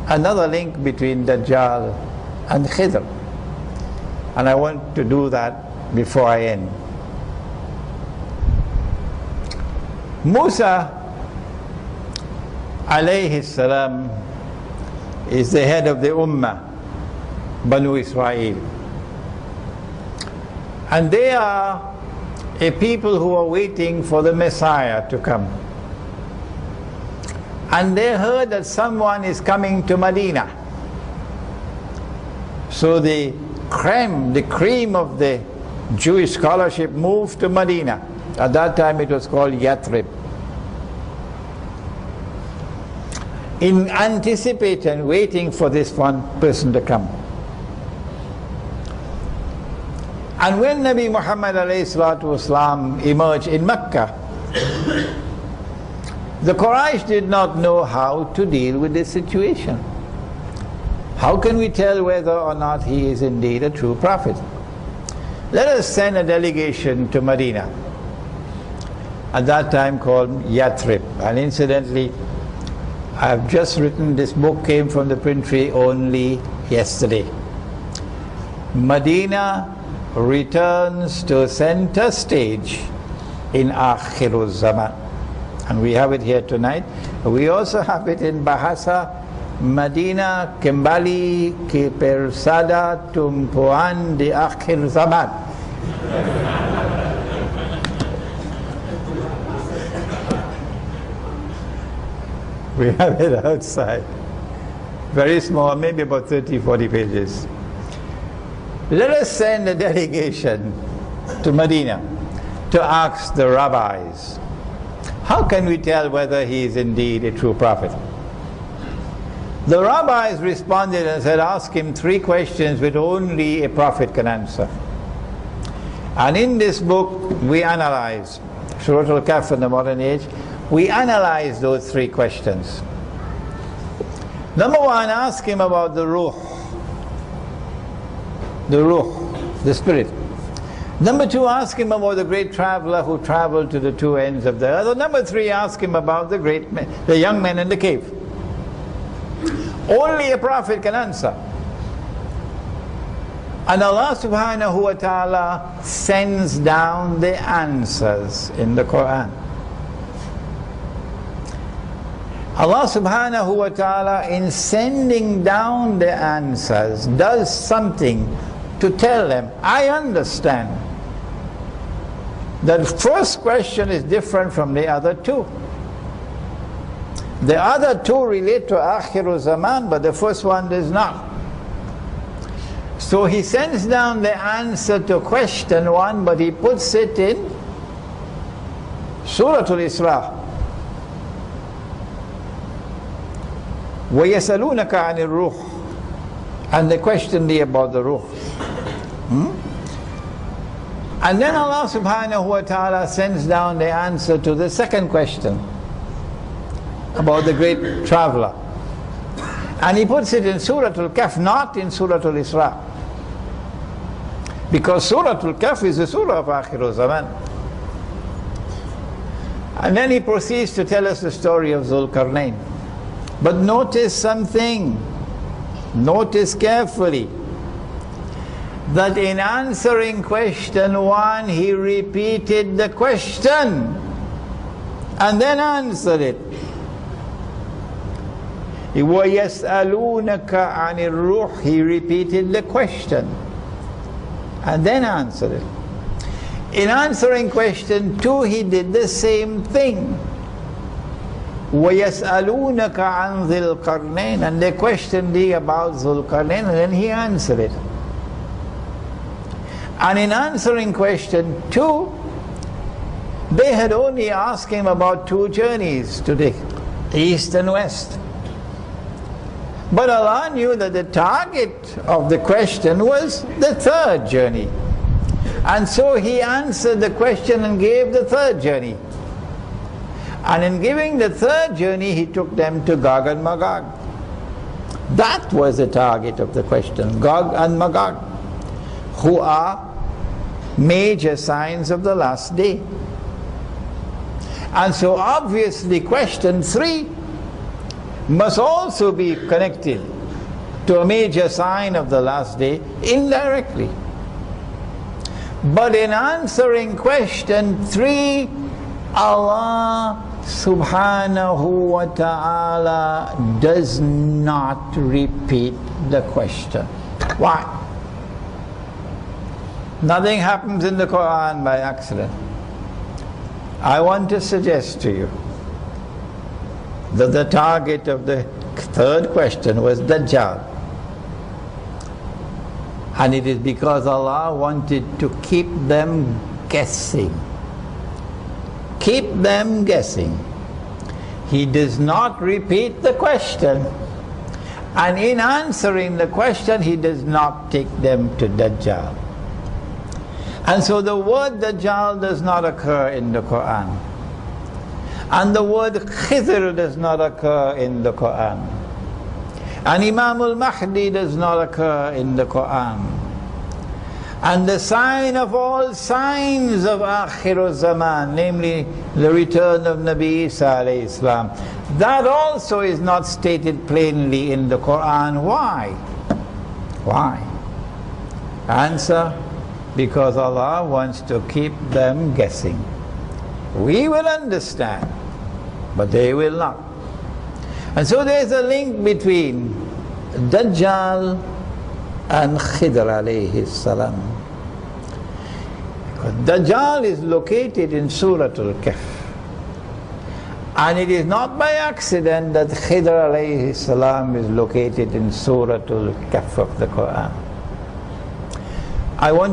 another link between Dajjal and Khidr. And I want to do that before I end. Musa alayhi salam is the head of the Ummah, Banu Israel. And they are a people who are waiting for the Messiah to come. And they heard that someone is coming to Medina. So the cream of the Jewish scholarship moved to Medina. At that time it was called Yathrib. In anticipation, waiting for this one person to come. And when Nabi Muhammad ﷺ emerged in Mecca, the Quraysh did not know how to deal with this situation. How can we tell whether or not he is indeed a true prophet? Let us send a delegation to Medina, at that time called Yathrib. And incidentally, I have just written, this book came from the printry only yesterday. Medina returns to center stage in Akhirul Zaman. And we have it here tonight. We also have it in Bahasa, Medina kembali ke persada tumpuan di akhir zaman. We have it outside. Very small, maybe about 30-40 pages. Let us send a delegation to Medina to ask the rabbis, how can we tell whether he is indeed a true prophet? The rabbis responded and said, ask him 3 questions which only a prophet can answer. And in this book we analyze, Surah Al-Kahf in the modern age, we analyze those 3 questions. Number 1, ask him about the ruh, the spirit. Number 2, ask him about the great traveler who traveled to the 2 ends of the earth. Number 3, ask him about the young men in the cave. Only a prophet can answer. And Allah subhanahu wa ta'ala sends down the answers in the Quran. Allah subhanahu wa ta'ala, in sending down the answers, does something to tell them, I understand that first question is different from the other 2. The other 2 relate to Akhirul Zaman, but the first one does not. So he sends down the answer to question 1, but he puts it in Surah Al-Isra. وَيَسَلُونَكَ عَنِ الرُّوحِ, and they question thee about the ruh. And then Allah subhanahu wa ta'ala sends down the answer to the second question about the great traveler. And he puts it in Surah Al-Kahf, not in Surah Al-Isra. Because Surah Al-Kahf is the surah of Akhirul Zaman. And then he proceeds to tell us the story of Zulkarnain. But notice something, notice carefully, that in answering question 1, he repeated the question and then answered it. وَيَسْأَلُونَكَ عَنِ الرُّوحِ, he repeated the question and then answered it. In answering question 2, he did the same thing. وَيَسْأَلُونَكَ عَنْ ذِي الْقَرْنَيْنِ, and they questioned thee about Zulkarnain, and then he answered it. And in answering question 2, they had only asked him about 2 journeys to the east and west. But Allah knew that the target of the question was the 3rd journey. And so he answered the question and gave the 3rd journey. And in giving the 3rd journey, he took them to Gog and Magog. That was the target of the question, Gog and Magog, who are major signs of the last day. And so obviously question 3 must also be connected to a major sign of the last day indirectly. But in answering question 3, Allah subhanahu wa ta'ala does not repeat the question. Why? Nothing happens in the Quran by accident. I want to suggest to you that the target of the third question was Dajjal. And it is because Allah wanted to keep them guessing. Keep them guessing. He does not repeat the question. And in answering the question, He does not take them to Dajjal. And so the word Dajjal does not occur in the Quran. And the word Khidr does not occur in the Quran. And Imam al-Mahdi does not occur in the Quran. And the sign of all signs of Akhir Zaman, namely the return of Nabi Isa alayhi salam, that also is not stated plainly in the Quran. Why? Why? Answer: because Allah wants to keep them guessing. We will understand, but they will not. And so there is a link between Dajjal and Khidr alayhi salam. Dajjal is located in Surah Al-Kahf. And it is not by accident that Khidr alayhi salam is located in Surah Al-Kahf of the Quran. I want